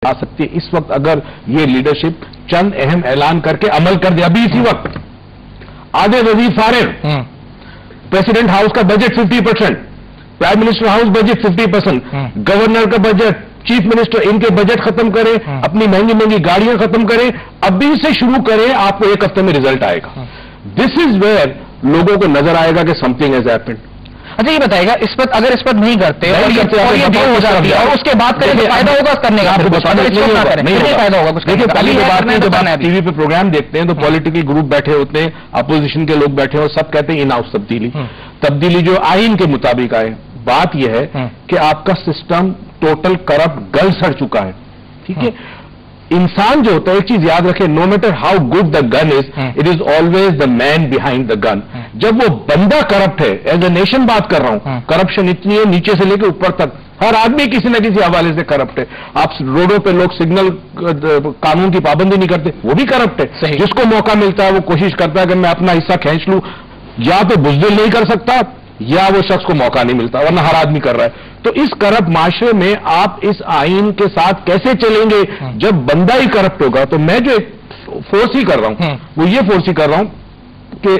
لا सकती है। इस वक्त अगर ये लीडरशिप चंद अहम ऐलान करके अमल कर दे, अभी इसी वक्त आधे वजीर फारिग, प्रेसिडेंट हाउस का budget 50%, prime minister house budget 50%, governor का बजट, चीफ मिनिस्टर इनके बजट खत्म करें, अपनी महंगी महंगी गाड़ियां खत्म करें, अभी से शुरू करें, आपको एक हफ्ते में रिजल्ट आएगा। दिस इज वेयर लोगों को नजर आएगा कि समथिंग हैज हैपेंड। अच्छा ये बताएगा, इस पर अगर इस पर नहीं करते और ये डील हो जाती है और उसके बाद करें तो फायदा होगा करने का? आपको फायदा होगा कुछ? देखिए पहली बात नहीं, जब आप टीवी पे प्रोग्राम देखते हैं तो पॉलिटिकल ग्रुप बैठे होते हैं, अपोजिशन के लोग बैठे हो, सब कहते हैं इन हाउस तब्दीली जो आइन के मुताबिक आए। बात यह है कि आपका सिस्टम टोटल करप्ट गल सड़ चुका है, ठीक है। इंसान जो होता है, एक चीज याद रखें, no matter how good the gun is, it is always the man behind the gun. जब वो बंदा करप्ट है, एज ए नेशन बात कर रहा हूं, करप्शन इतनी है नीचे से लेकर ऊपर तक, हर आदमी किसी न किसी हवाले से करप्ट है। आप रोडों पे लोग सिग्नल कानून की पाबंदी नहीं करते, वो भी करप्ट है। जिसको मौका मिलता है वो कोशिश करता है कि मैं अपना हिस्सा खींच लूं, या तो बुज़दिल नहीं कर सकता या वो शख्स को मौका नहीं मिलता, वरना हर आदमी कर रहा है। तो इस करप्ट माशरे में आप इस आइन के साथ कैसे चलेंगे जब बंदा ही करप्ट होगा? तो मैं जो फोर्स ही कर रहा हूं वो ये फोर्स ही कर रहा हूं कि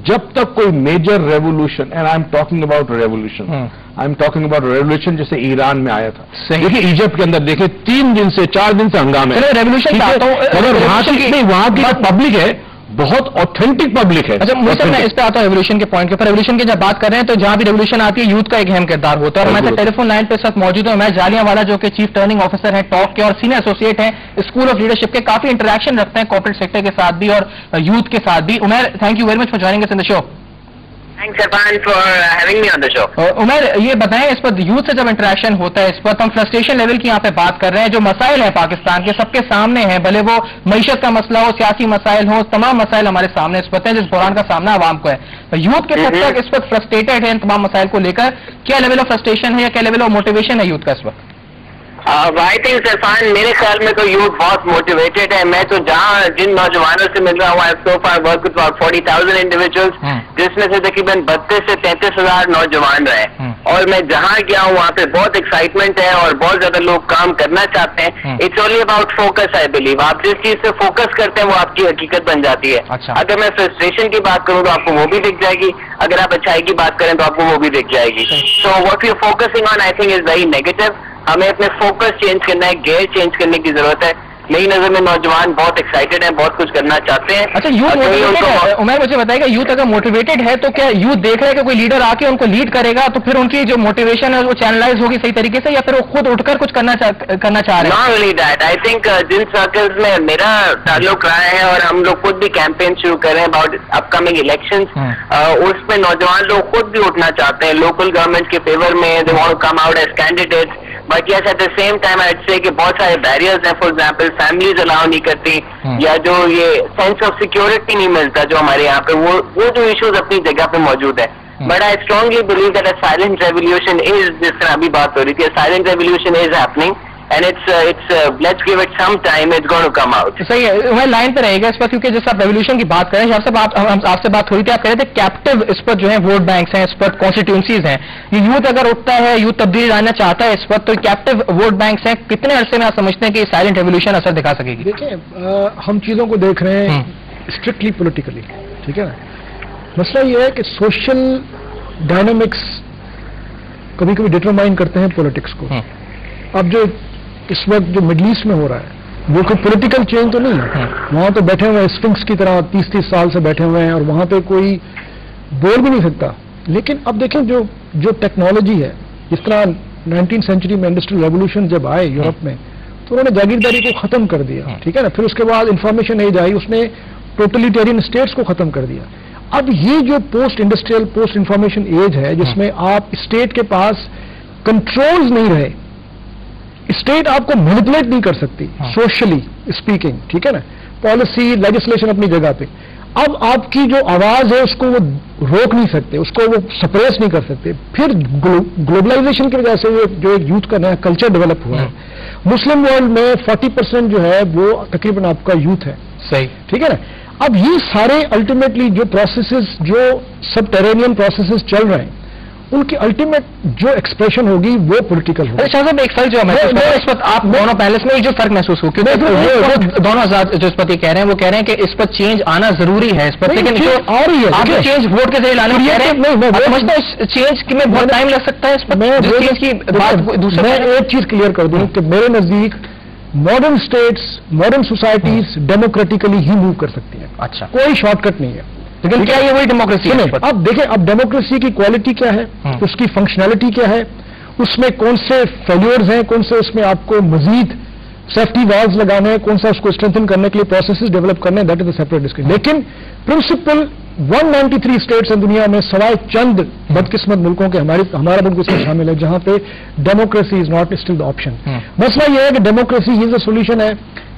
जब तक कोई major revolution, and I am talking about revolution, I am talking about revolution जैसे ईरान में आया था। देखिए इजिप्ट के अंदर देखिए 3 दिन से 4 दिन से हंगामे, रेवोल्यूशन अगर वहां की पब्लिक है बहुत ऑथेंटिक पब्लिक है। अच्छा मुझे मैं इस पे आता हूं रेवोल्यूशन के पॉइंट के ऊपर। रेवोल्यूशन की जब बात कर रहे हैं तो जहां भी रेवोल्यूशन आती है यूथ का एक अहम किरदार होता है, और मैं टेलीफोन लाइन पे साथ मौजूद हूं। मैं जालियांवाला जो कि चीफ टर्निंग ऑफिसर हैं टॉक के और सीनियर एसोसिएट हैं स्कूल ऑफ लीडरशिप के, काफी इंटरेक्शन रखते हैं कॉर्पोरेट सेक्टर के साथ भी और यूथ के साथ भी। Umar, thank you very much for joining us in the show. Thanks Irfan for having me on the show. Umar ये बताएं, इस पर यूथ से जब इंटरेक्शन होता है, इस पर हम फ्रस्ट्रेशन लेवल की यहाँ पे बात कर रहे हैं, जो मसाइल है पाकिस्तान के सबके सामने हैं, भले वो मईशत का मसला हो, सियासी मसाइल हो, तमाम मसाइल हमारे सामने इस वक्त हैं जिस बहरान का सामना आवाम को है। तो यूथ के हद तक इस वक्त फ्रस्ट्रेटेड है इन तमाम मसाइल को लेकर, क्या लेवल ऑफ फ्रस्ट्रेशन है या क्या लेवल ऑफ मोटिवेशन है यूथ का इस वक्त? आई थिंक इरफान, मेरे ख्याल में तो यूथ बहुत मोटिवेटेड है। मैं तो जहाँ जिन नौजवानों से मिल रहा हूँ, सो फार वर्क विद अबाउट 40,000 इंडिविजुअल्स, जिसमें से तकरीबन 32 से 33,000 नौजवान रहे। और मैं जहाँ गया हूँ वहाँ पे बहुत एक्साइटमेंट है और बहुत ज्यादा लोग काम करना चाहते हैं। It's only about focus, I believe. आप जिस चीज से फोकस करते हैं वो आपकी हकीकत बन जाती है। अगर मैं फ्रस्ट्रेशन की बात करूँ तो आपको वो भी दिख जाएगी, अगर आप अच्छाई की बात करें तो आपको वो भी दिख जाएगी। So what you focusing on I think is very negative. हमें अपने फोकस चेंज करना है, गेयर चेंज करने की जरूरत है। मेरी नजर में नौजवान बहुत एक्साइटेड हैं, बहुत कुछ करना चाहते हैं। अच्छा यूथ मोटिवेटेड है, उमर मुझे बताएगा, यूथ अगर मोटिवेटेड है तो क्या यूथ देख रहा है कि कोई लीडर आके उनको लीड करेगा तो फिर उनकी जो मोटिवेशन है वो चैनलाइज होगी सही तरीके से, या फिर वो खुद उठकर कुछ करना चाह रहे हैं? Not only that, I think जिन सर्कल्स में मेरा ताल्लुक रहा है और हम लोग खुद भी कैंपेन शुरू कर रहे हैं अबाउट अपकमिंग इलेक्शंस, उसमें नौजवान लोग खुद भी उठना चाहते हैं लोकल गवर्नमेंट के फेवर में। They want to come out as candidates, but yes at the same time I would say कि बहुत सारे बैरियर्स हैं। फॉर एग्जांपल फैमिलीज अलाउ नहीं करती, या जो ये सेंस ऑफ सिक्योरिटी नहीं मिलता जो हमारे यहाँ पे, वो जो इश्यूज अपनी जगह पे मौजूद है। But I strongly believe that a silent revolution is, जिस तरह अभी बात हो रही थी, silent revolution is happening and it's let's give it some time, it's going to come out. सही है, मैं लाइन पे रहेगा इस पर, क्योंकि जैसे आप रेवोल्यूशन की बात करें, आपसे बात हो रही थी, आप कह रहे थे कैप्टिव इस पर जो है वोट बैंक्स हैं, इस पर कॉन्स्टिट्यूंसीज हैं। ये यूथ अगर उठता है, यूथ तब्दीली लाना चाहता है इस पर, तो कैप्टिव वोट बैंक्स हैं, कितने अरसे में आप समझते हैं कि साइलेंट रेवोल्यूशन असर दिखा सकेगी? देखिए हम चीजों को देख रहे हैं स्ट्रिक्टली पोलिटिकली, ठीक है ना। मसला ये है कि सोशल डायनामिक्स कभी कभी डिटरमाइन करते हैं पॉलिटिक्स को। अब जो इस वक्त जो मिडल ईस्ट में हो रहा है वो कोई पॉलिटिकल चेंज तो नहीं है, वहां तो बैठे हुए हैं स्फिंक्स की तरह 30-30 साल से बैठे हुए हैं और वहां पे कोई बोल भी नहीं सकता। लेकिन अब देखें जो टेक्नोलॉजी है, जिस तरह 19th सेंचुरी में इंडस्ट्रियल रेवोल्यूशन जब आए यूरोप में तो उन्होंने जागीरदारी को खत्म कर दिया, ठीक है ना। फिर उसके बाद इंफॉर्मेशन एज आई, उसने टोटलिटेरियन स्टेट्स को खत्म कर दिया। अब ये जो post industrial post information age है, जिसमें आप स्टेट के पास कंट्रोल्स नहीं रहे, स्टेट आपको मैनिपुलेट नहीं कर सकती सोशली स्पीकिंग, ठीक है ना, पॉलिसी लेजिस्लेशन अपनी जगह पे। अब आपकी जो आवाज है उसको वो रोक नहीं सकते, उसको वो सप्रेस नहीं कर सकते। फिर ग्लोबलाइजेशन की वजह से जो एक यूथ का नया कल्चर डेवलप हुआ है, मुस्लिम वर्ल्ड में 40% जो है वो तकरीबन आपका यूथ है, सही, ठीक है ना। अब ये सारे अल्टीमेटली जो प्रोसेसेस, जो सब टेरेनियन प्रोसेसेस चल रहे हैं, उनकी अल्टीमेट जो एक्सप्रेशन होगी वो पॉलिटिकल होगी। शाह साहब, एक फर्क जो महसूस कर रहे हैं इस वक्त आप दोनों पैलेस में, एक जो फर्क महसूस हो, क्योंकि दोनों आजाद जो इस पर कह रहे हैं वो कह रहे हैं कि इस पर चेंज आना जरूरी है इस पर, लेकिन आ रही है आप चेंज वोट के जरिए लाने कह रहे हैं, मैं समझता हूँ चेंज में बहुत टाइम लग सकता है इस पर। चेंज की बात दूसरा, मैं एक चीज क्लियर कर दूं कि मेरे नजदीक modern states, modern societies democratically ही मूव कर सकती हैं। अच्छा, कोई शॉर्टकट नहीं है। लेकिन क्या ये वही डेमोक्रेसी है? अब देखें, अब डेमोक्रेसी की क्वालिटी क्या है, उसकी फंक्शनैलिटी क्या है, उसमें कौन से फेल्योर्स हैं, कौन से उसमें आपको मजीद सेफ्टी वाल्स लगाने हैं, कौन सा उसको स्ट्रेंथन करने के लिए प्रोसेसेस डेवलप करने हैं, that is a separate discussion. लेकिन प्रिंसिपल 193 स्टेट्स हैं दुनिया में, सवाए चंद बदकिस्मत मुल्कों के हमारा मुल्क उसमें शामिल है, जहां पे democracy is not still the option. मसला यह है कि डेमोक्रेसी इज अ सोल्यूशन है।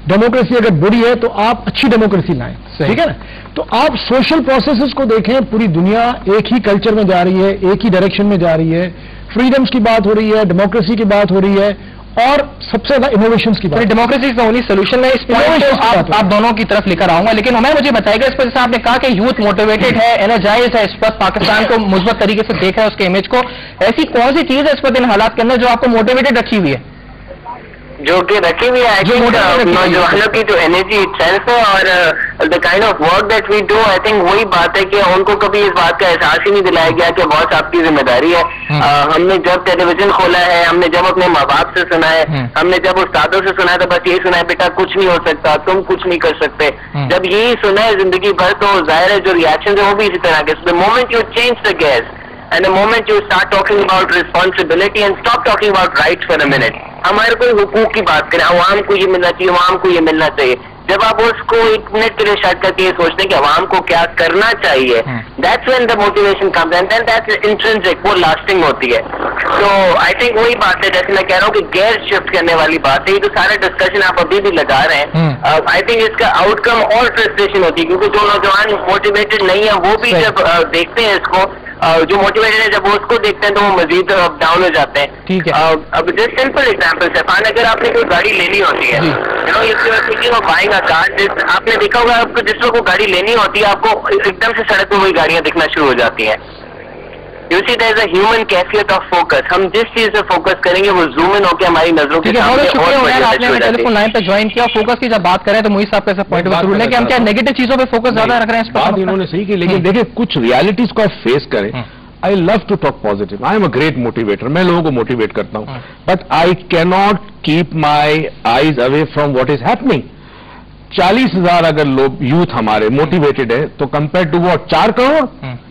डेमोक्रेसी अगर बुरी है तो आप अच्छी डेमोक्रेसी लाएं, ठीक है ना। तो आप सोशल प्रोसेसेस को देखें, पूरी दुनिया एक ही कल्चर में जा रही है, एक ही डायरेक्शन में जा रही है, फ्रीडम्स की बात हो रही है, डेमोक्रेसी की बात हो रही है, और सबसे ज्यादा इनोवेशंस की बात। Democracy is the only solution. मैं इस पॉइंट को आप दोनों की तरफ लेकर आऊंगा, लेकिन हमें मुझे बताइएगा इस पर, जैसे आपने कहा कि यूथ मोटिवेटेड है, एनर्जाइज है, इस पर पाकिस्तान को मुस्बत तरीके से देख रहा है, उसके इमेज को, ऐसी कौन सी चीज है इस पर इन हालात के अंदर जो आपको मोटिवेटेड रखी हुई है? जो कि रखी हुई है नौजवानों की जो एनर्जी इटसेल्फ है और the kind of work that we do, I think वही बात है कि उनको कभी इस बात का एहसास ही नहीं दिलाया गया कि बॉस आपकी जिम्मेदारी है। हमने जब टेलीविजन खोला है, हमने जब अपने माँ बाप से सुना है, हमने जब उस्तादों से सुना है, तो बस यही सुना है बेटा कुछ नहीं हो सकता, तुम कुछ नहीं कर सकते। जब यही सुना है जिंदगी भर, तो जाहिर है जो रिएक्शन है वो भी इसी तरह के। The moment you change the gears and the moment you start talking about responsibility and stop talking about rights for a minute, हमारे कोई हुकूक की बात करें, अवाम को ये मिलना चाहिए, अवाम को ये मिलना चाहिए, जब आप उसको एक मिनट के लिए शट करके ये सोचते हैं कि अवाम को क्या करना चाहिए, that's when the motivation comes and then that's intrinsic, वो लास्टिंग होती है। तो आई थिंक वही बात है, जैसे मैं कह रहा हूँ कि गैर शिफ्ट करने वाली बात है, ये तो सारा डिस्कशन आप अभी भी लगा रहे हैं। आई थिंक इसका आउटकम और फ्रस्ट्रेशन होती है, क्योंकि जो नौजवान मोटिवेटेड नहीं है वो भी जब देखते हैं इसको, जो मोटिवेटेड है जब वो उसको देखते हैं तो वो मजीद डाउन हो जाते हैं। ठीक है। अब जस्ट सिंपल एग्जांपल सफान, अगर आपने कोई गाड़ी लेनी होती है, बाइंग अ कार, आपने देखा होगा आपको जिस वक्त को गाड़ी लेनी होती है आपको एकदम से सड़क पर वही गाड़ियां दिखना शुरू हो जाती हैं। You see there is a human कैफियत ऑफ फोकस, हम जिस चीज से फोकस करेंगे वो जूम इन होकर हमारी नजरों के सामने। आपने टेलीफोन लाइन पे ज्वाइन किया, फोकस की जब बात करें तो मुझे साहब का पॉइंट जरूर है कि हम क्या नेगेटिव चीजों पे फोकस ज्यादा रख रहे हैं इस पर। इन्होंने सही की, लेकिन देखिए कुछ रियलिटीज को आप फेस करें। I love to talk positive, I am a great motivator, मैं लोगों को मोटिवेट करता हूं, but I cannot keep my eyes away from what is happening. 40,000 अगर लोग यूथ हमारे मोटिवेटेड है तो compare to what 4 crore,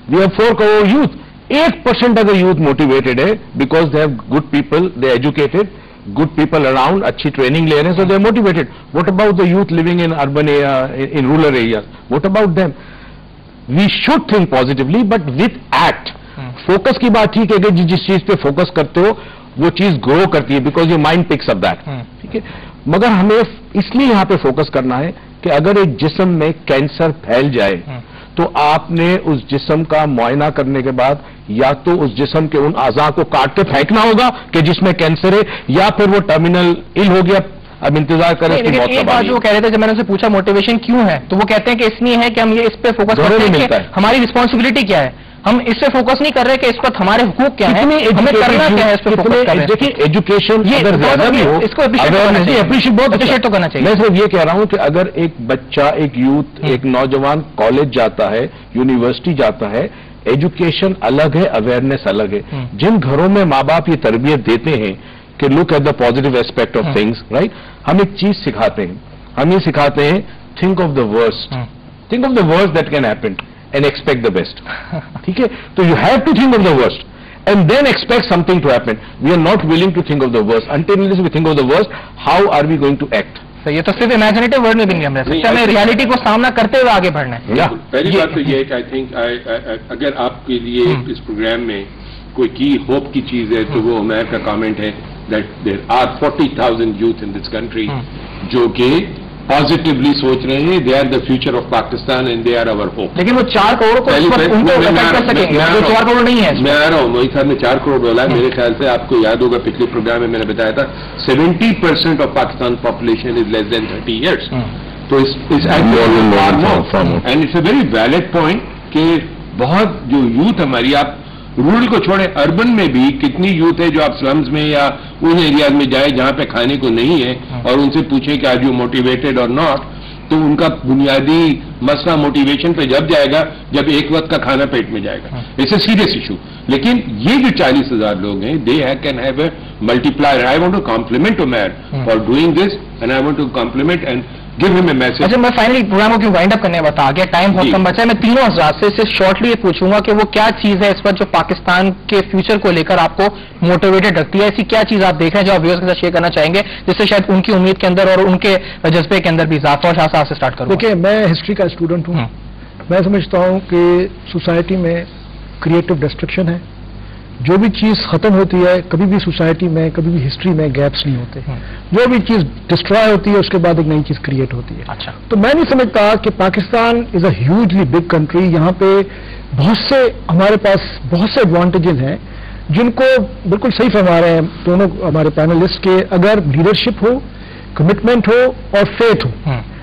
we have 4 crore youth. 1% अगर यूथ मोटिवेटेड है because they have good people, they educated, good people around, अच्छी training ले रहे हैं, सो दे are motivated. What about the youth living in urban in rural areas, what about them? We should think positively but with act. Focus की बात ठीक है कि जिस चीज पे फोकस करते हो वो चीज ग्रो करती है because your mind picks up that, ठीक है। मगर हमें इसलिए यहां पे फोकस करना है कि अगर एक जिस्म में कैंसर फैल जाए तो आपने उस जिस्म का मुआयना करने के बाद या तो उस जिस्म के उन आज़ा को काट के फेंकना होगा कि जिसमें कैंसर है, या फिर वो टर्मिनल इल हो गया, अब इंतजार करें उसकी मौत का बात। वो कह रहे थे जब मैंने उनसे पूछा मोटिवेशन क्यों है, तो वो कहते हैं कि इसलिए है कि हम ये इस पे फोकस करते हैं कि हमारी रिस्पॉन्सिबिलिटी क्या है, हम इससे फोकस नहीं कर रहे कि इस पर हमारे हुकूक क्या है, हमें करना क्या है, इस पर फोकस कर रहे हैं। देखिए एजुकेशन अगर ज्यादा भी हो, इसको अप्रिशिएट तो करना चाहिए। मैं सिर्फ ये कह रहा हूं कि अगर एक बच्चा, एक यूथ, एक नौजवान कॉलेज जाता है, यूनिवर्सिटी जाता है, एजुकेशन अलग है, अवेयरनेस अलग है। जिन घरों में माँ बाप ये तरबियत देते हैं कि look at the positive aspect of things, right, हम एक चीज सिखाते हैं, हम ये सिखाते हैं think of the worst, think of the worst that can happen and expect the best. ठीक है, तो you have to think of the worst and then expect something to happen. We are not willing to think of the worst. Until we think of the worst, how are we going to act? तो ये तो सिर्फ imaginative word में भी नहीं हम रह सकते, हमें रियलिटी को सामना करते हुए आगे बढ़ना है। पहली बात तो ये है कि आई थिंक अगर आपके लिए इस प्रोग्राम में कोई की होप की चीज है तो वो उमैर का कमेंट है that there are 40,000 youth in this country जो कि पॉजिटिवली सोच रहे हैं, they are the future of Pakistan and they are our hope. लेकिन वो 4 करोड़ को कर सकेंगे, 4 करोड़ नहीं है। मैं आ रहा हूँ, मोहित साहब ने 4 करोड़ बोला, मेरे ख्याल से आपको याद होगा पिछले प्रोग्राम में मैंने बताया था 70% of Pakistan population is less than 30 years. तो इस and it's a very valid point कि बहुत जो यूथ हमारी, आप रूरल को छोड़े, अर्बन में भी कितनी यूथ है जो आप स्लम्स में या उन एरियाज में जाए जहां पे खाने को नहीं है और उनसे पूछें कि आर यू मोटिवेटेड और नॉट, तो उनका बुनियादी मसला मोटिवेशन पे जब जाएगा जब एक वक्त का खाना पेट में जाएगा. It's a serious issue. लेकिन ये जो 40,000 लोग हैं, they can have a multiplier. I want to compliment Umair for doing this and I want to compliment and give him a message. अच्छा, मैं फाइनली प्रोग्राम को क्यों वाइंड अप करने बता गया, टाइम बहुत कम बचा है. मैं तीनों हजरात से सिर्फ शॉर्टली ये पूछूंगा कि वो क्या चीज है इस वक्त जो पाकिस्तान के फ्यूचर को लेकर आपको मोटिवेटेड रखती है, ऐसी क्या चीज आप देख रहे हैं जो आप व्यूअर्स के साथ शेयर करना चाहेंगे जिससे शायद उनकी उम्मीद के अंदर और उनके जज्बे के अंदर भी इजाफा. और शाह साहब से स्टार्ट करूं. देखिए, मैं हिस्ट्री का स्टूडेंट हूं. मैं समझता हूं कि सोसाइटी में क्रिएटिव डिस्ट्रक्शन है. जो भी चीज खत्म होती है, कभी भी सोसाइटी में, कभी भी हिस्ट्री में गैप्स नहीं होते. जो भी चीज डिस्ट्रॉय होती है उसके बाद एक नई चीज क्रिएट होती है. अच्छा, तो मैं नहीं समझता कि Pakistan is a hugely big country. यहाँ पे बहुत से हमारे पास बहुत से एडवांटेजेस हैं जिनको बिल्कुल सही फरमा रहे हैं दोनों हमारे पैनलिस्ट के. अगर लीडरशिप हो, कमिटमेंट हो और फेथ हो.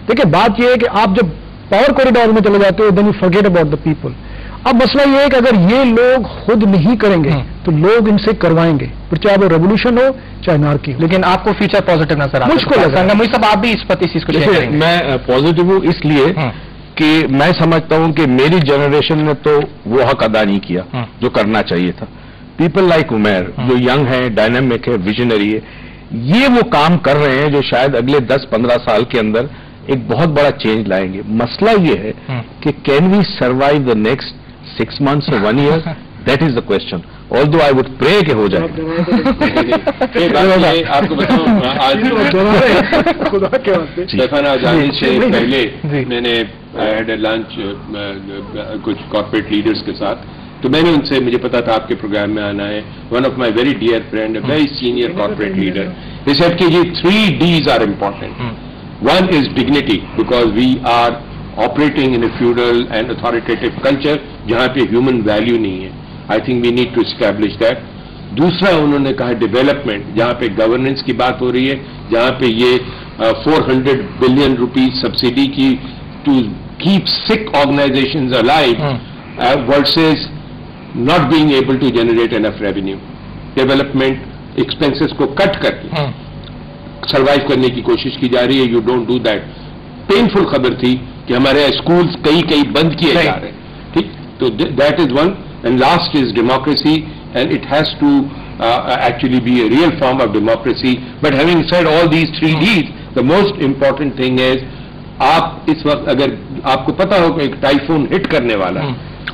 देखिए, बात यह है कि आप जब पावर कॉरिडोर में चले जाते हो then you forget about the people. अब मसला ये है कि अगर ये लोग खुद नहीं करेंगे तो लोग इनसे करवाएंगे, फिर चाहे वो रेवोल्यूशन हो चाहे नारकी हो. लेकिन आपको फ्यूचर पॉजिटिव नजर आता है? मुझको लगा. मुझे सब आप भी इस पर इस चीज को शेयर करेंगे. मैं पॉजिटिव हूँ इसलिए कि मैं समझता हूँ कि मेरी जनरेशन ने तो वो हक अदा नहीं किया जो करना चाहिए था. पीपल लाइक उमैर जो यंग है, डायनामिक है, विजनरी है, ये वो काम कर रहे हैं जो शायद अगले 10-15 साल के अंदर एक बहुत बड़ा चेंज लाएंगे. मसला ये है कि can we survive the next 6 months or 1 year? That is the question. Although I would pray कि हो जाए. आपको बताऊं, आज स्टेफन आजादी से पहले मैंने हैड ए लंच कुछ कॉर्पोरेट लीडर्स के साथ, तो मैंने उनसे, मुझे पता था आपके प्रोग्राम में आना है. One of my very dear friend, very senior corporate leader, he said कि ये 3 Ds are important. One is dignity, because we are operating in a feudal and authoritative culture जहां पे ह्यूमन वैल्यू नहीं है. I think we need to establish that. दूसरा उन्होंने कहा development, जहां पे गवर्नेंस की बात हो रही है, जहां पे ये 400 बिलियन रुपीज सब्सिडी की to keep sick organisations alive versus not being able to generate enough revenue. Development expenses को कट करके सर्वाइव करने की कोशिश की जा रही है. You don't do that. Painful खबर थी कि हमारे स्कूल्स कई बंद किए जा रहे हैं. ठीक, तो that is one. And last is democracy, and it has to actually be a real form of democracy. But having said all these 3 Ds, the most important thing is, आप इस वक्त अगर आपको पता हो कि एक टाइफून हिट करने वाला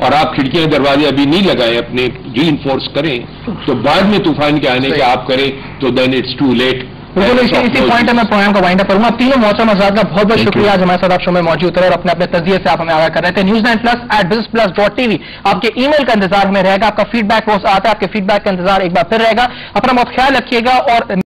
और आप खिड़कियां दरवाजे अभी नहीं लगाए, अपने रीइंफोर्स करें, तो बाद में तूफान के आने के आप करें तो देन इट्स टू लेट. इसी पॉइंट मैं प्रोग्राम को वाइंड अप करूंगा. तीनों मोहतरम हज़रात का बहुत बहुत शुक्रिया आज हमारे साथ आप शो में मौजूद रहे और अपने अपने तजिए से आप हमें आगाह कर रहे थे. News9plus@businessplus.tv आपके ईमेल का इंतजार में रहेगा. आपका फीडबैक रोज आता है, आपके फीडबैक का इंतजार एक बार फिर रहेगा. अपना बहुत ख्याल रखिएगा और